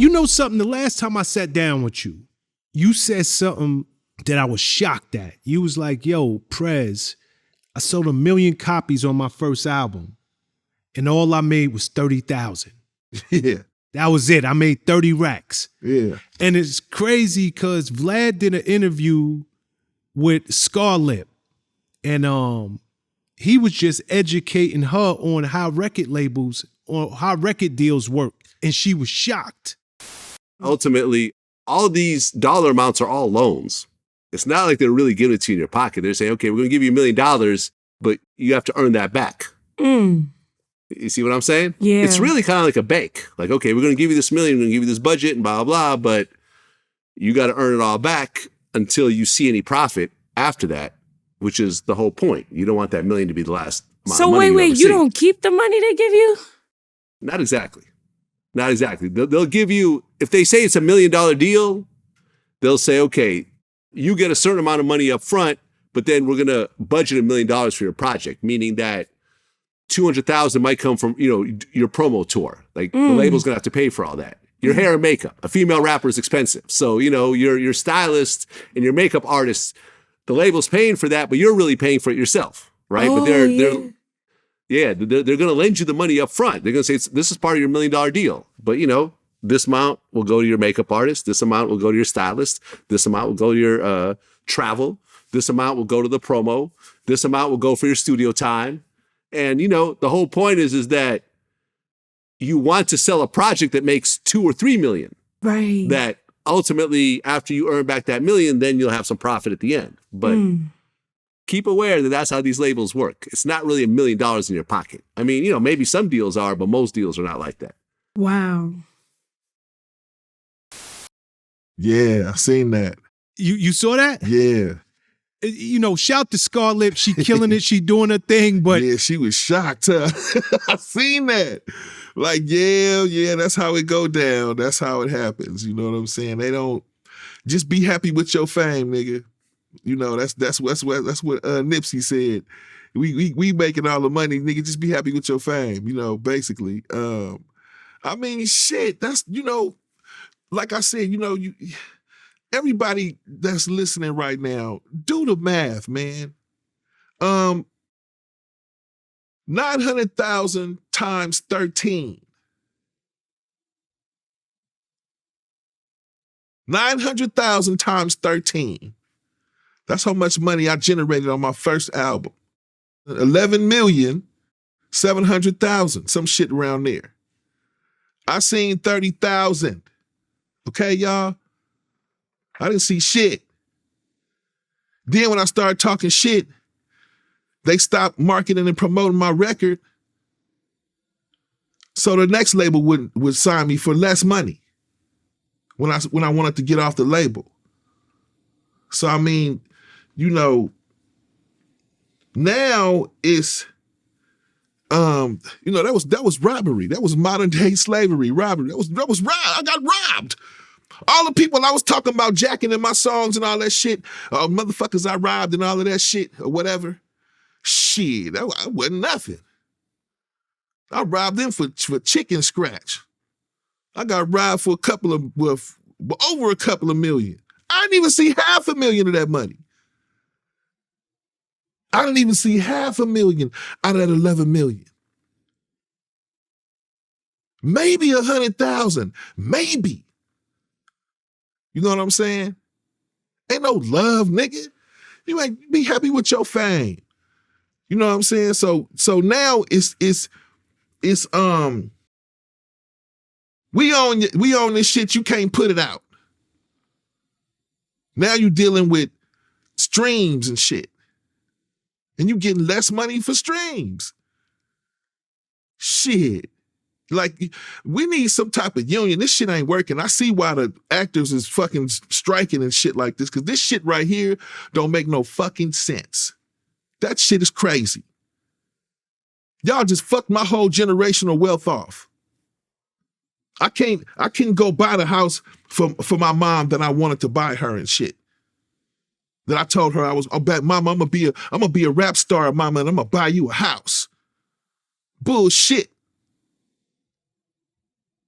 You know something, the last time I sat down with you, you said something that I was shocked at. You was like, yo, Prez, I sold 1 million copies on my first album, and all I made was 30,000. Yeah. That was it. I made 30 racks. Yeah. And it's crazy because Vlad did an interview with Scarlett, and he was just educating her on how record labels or how record deals work, and she was shocked. Ultimately, all these dollar amounts are all loans. It's not like they're really giving it to you in your pocket. They're saying, okay, we're going to give you $1 million, but you have to earn that back. You see what I'm saying? Yeah. It's really kind of like a bank. Like, okay, we're going to give you this $1 million, we're going to give you this budget and blah, blah, blah, but you got to earn it all back until you see any profit after that, which is the whole point. You don't want that $1 million to be the last amount of money wait, you don't keep the money they give you? Not exactly. Not exactly. They'll give you, if they say it's $1 million deal, they'll say, okay, you get a certain amount of money up front, but then we're going to budget $1 million for your project, meaning that 200,000 might come from, your promo tour. Like the label's going to have to pay for all that. Your hair and makeup. A female rapper is expensive. So, your stylist and your makeup artist, the label's paying for that, but you're really paying for it yourself, right? Oh, but they're going to lend you the money up front. They're going to say, this is part of your $1 million deal. But, this amount will go to your makeup artist. This amount will go to your stylist. This amount will go to your travel. This amount will go to the promo. This amount will go for your studio time. And, the whole point is that you want to sell a project that makes 2 or 3 million. Right. That ultimately, after you earn back that $1 million, then you'll have some profit at the end. But keep aware that that's how these labels work. It's not really $1 million in your pocket. I mean, maybe some deals are, but most deals are not like that. Wow. Yeah, I seen that. You saw that? Yeah. Shout to Scarlett. She killing it. She doing her thing, but yeah, she was shocked. Huh? I seen that. Like, yeah, that's how it go down. That's how it happens. You know what I'm saying? They don't just be happy with your fame, nigga. That's what Nipsey said. We making all the money, nigga. Just be happy with your fame. Basically. Shit. That's like I said. Everybody that's listening right now, do the math, man. 900,000 times 13. 900,000 times 13. That's how much money I generated on my first album. 11,700,000, some shit around there. I seen 30,000. Okay, y'all? I didn't see shit. Then when I started talking shit, they stopped marketing and promoting my record. So the next label would sign me for less money when I wanted to get off the label. So now it's that was robbery. That was modern day slavery, robbery. That was I got robbed. All the people I was talking about jacking in my songs and all that shit, motherfuckers I robbed and all of that shit or whatever. Shit, that wasn't nothing. I robbed them for chicken scratch. I got robbed for over a couple of million. I didn't even see $500,000 of that money. I didn't even see $500,000 out of that 11 million. Maybe 100,000, maybe. You know what I'm saying? Ain't no love, nigga. You ain't be happy with your fame. You know what I'm saying? So now it's we own this shit. You can't put it out. Now you dealing with streams and shit, and you getting less money for streams. Shit. Like, we need some type of union. This shit ain't working. I see why the actors is fucking striking and shit like this, because this shit right here don't make no fucking sense. That shit is crazy. Y'all just fucked my whole generational wealth off. I can't go buy the house for my mom that I wanted to buy her and shit. That I told her Mama, I'm gonna be a rap star, Mama, and I'm gonna buy you a house. Bullshit.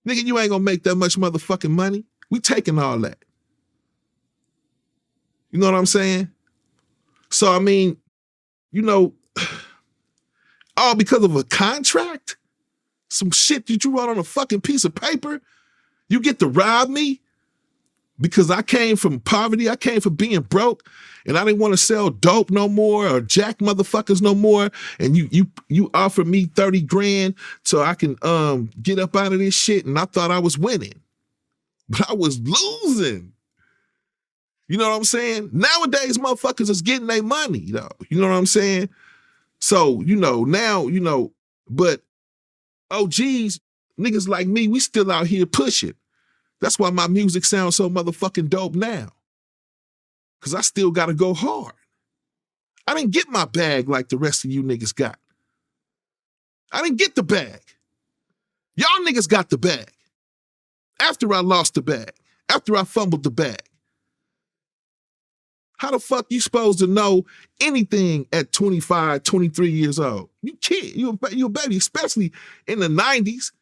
Nigga, you ain't gonna make that much motherfucking money. We taking all that. You know what I'm saying? So, I mean, you know, all because of a contract? Some shit that you wrote on a fucking piece of paper? You get to rob me? Because I came from poverty, I came from being broke, and I didn't want to sell dope no more or jack motherfuckers no more. And you offered me 30 grand so I can get up out of this shit, and I thought I was winning. But I was losing. You know what I'm saying? Nowadays, motherfuckers is getting their money, though. You know what I'm saying? So, you know, now, you know, but OGs, niggas like me, we still out here pushing. That's why my music sounds so motherfucking dope now. Because I still got to go hard. I didn't get my bag like the rest of you niggas got. I didn't get the bag. Y'all niggas got the bag. After I lost the bag. After I fumbled the bag. How the fuck you supposed to know anything at 25, 23 years old? You kid. You a baby, especially in the 90s.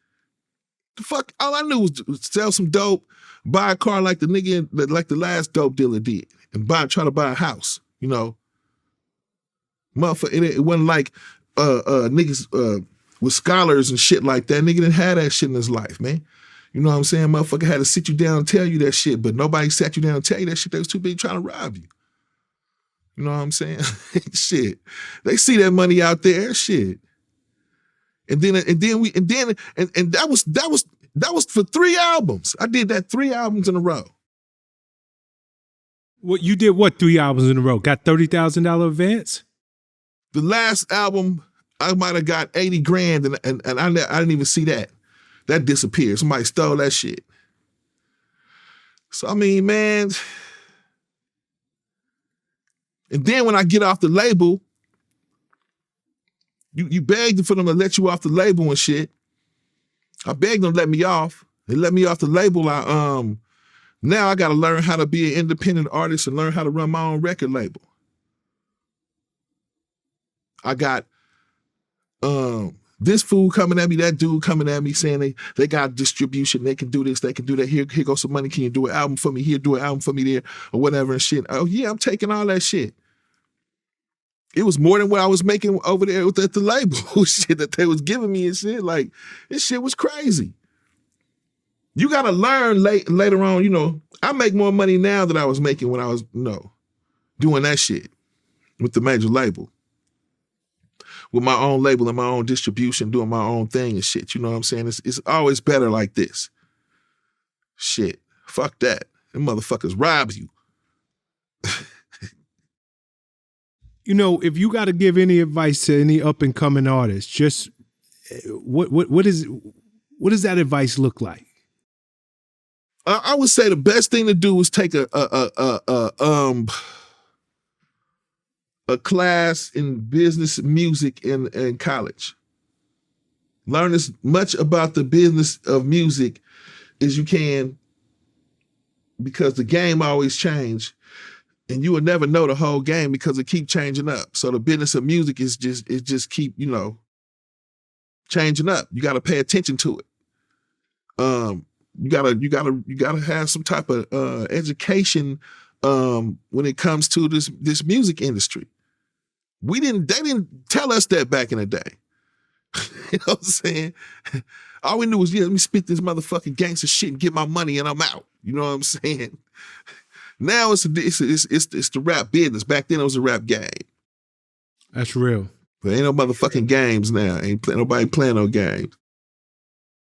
The fuck, all I knew was sell some dope, buy a car like the nigga, like the last dope dealer did, and try to buy a house, you know. Motherfucker, it wasn't like niggas with scholars and shit like that. Nigga didn't have that shit in his life, man. You know what I'm saying? Motherfucker had to sit you down and tell you that shit, but nobody sat you down and tell you that shit. They was too big trying to rob you. You know what I'm saying? Shit. They see that money out there, shit. And that was for 3 albums. I did that 3 albums in a row. What you did? What 3 albums in a row? Got $30,000 advance? The last album, I might have got 80 grand, and I didn't even see that. That disappeared. Somebody stole that shit. So I mean, man. And then when I get off the label, you begged for them to let you off the label and shit. I begged them to let me off. They let me off the label. Now I gotta learn how to be an independent artist and learn how to run my own record label. I got this fool coming at me, that dude coming at me saying they got distribution, they can do this, they can do that. Here goes some money. Can you do an album for me? Here, do an album for me there, or whatever and shit. Oh yeah, I'm taking all that shit. It was more than what I was making over there at the label shit that they was giving me and shit. Like, this shit was crazy. You gotta learn later on, you know, I make more money now than I was making when I was, you know, doing that shit with the major label. With my own label and my own distribution, doing my own thing and shit. You know what I'm saying? It's always better like this. Shit. Fuck that. Them motherfuckers rob you. You know, if you got to give any advice to any up and coming artist, just what does that advice look like? I would say the best thing to do is take a class in business music in college. Learn as much about the business of music as you can, because the game always change. And you will never know the whole game because it keep changing up. So the business of music is just keep, you know, changing up. You got to pay attention to it. You gotta have some type of education when it comes to this music industry. They didn't tell us that back in the day. You know what I'm saying? All we knew was, yeah, let me spit this motherfucking gangster shit and get my money and I'm out. You know what I'm saying? Now it's the rap business. Back then it was a rap game. That's real. But ain't no motherfucking games now. Ain't nobody playing no games.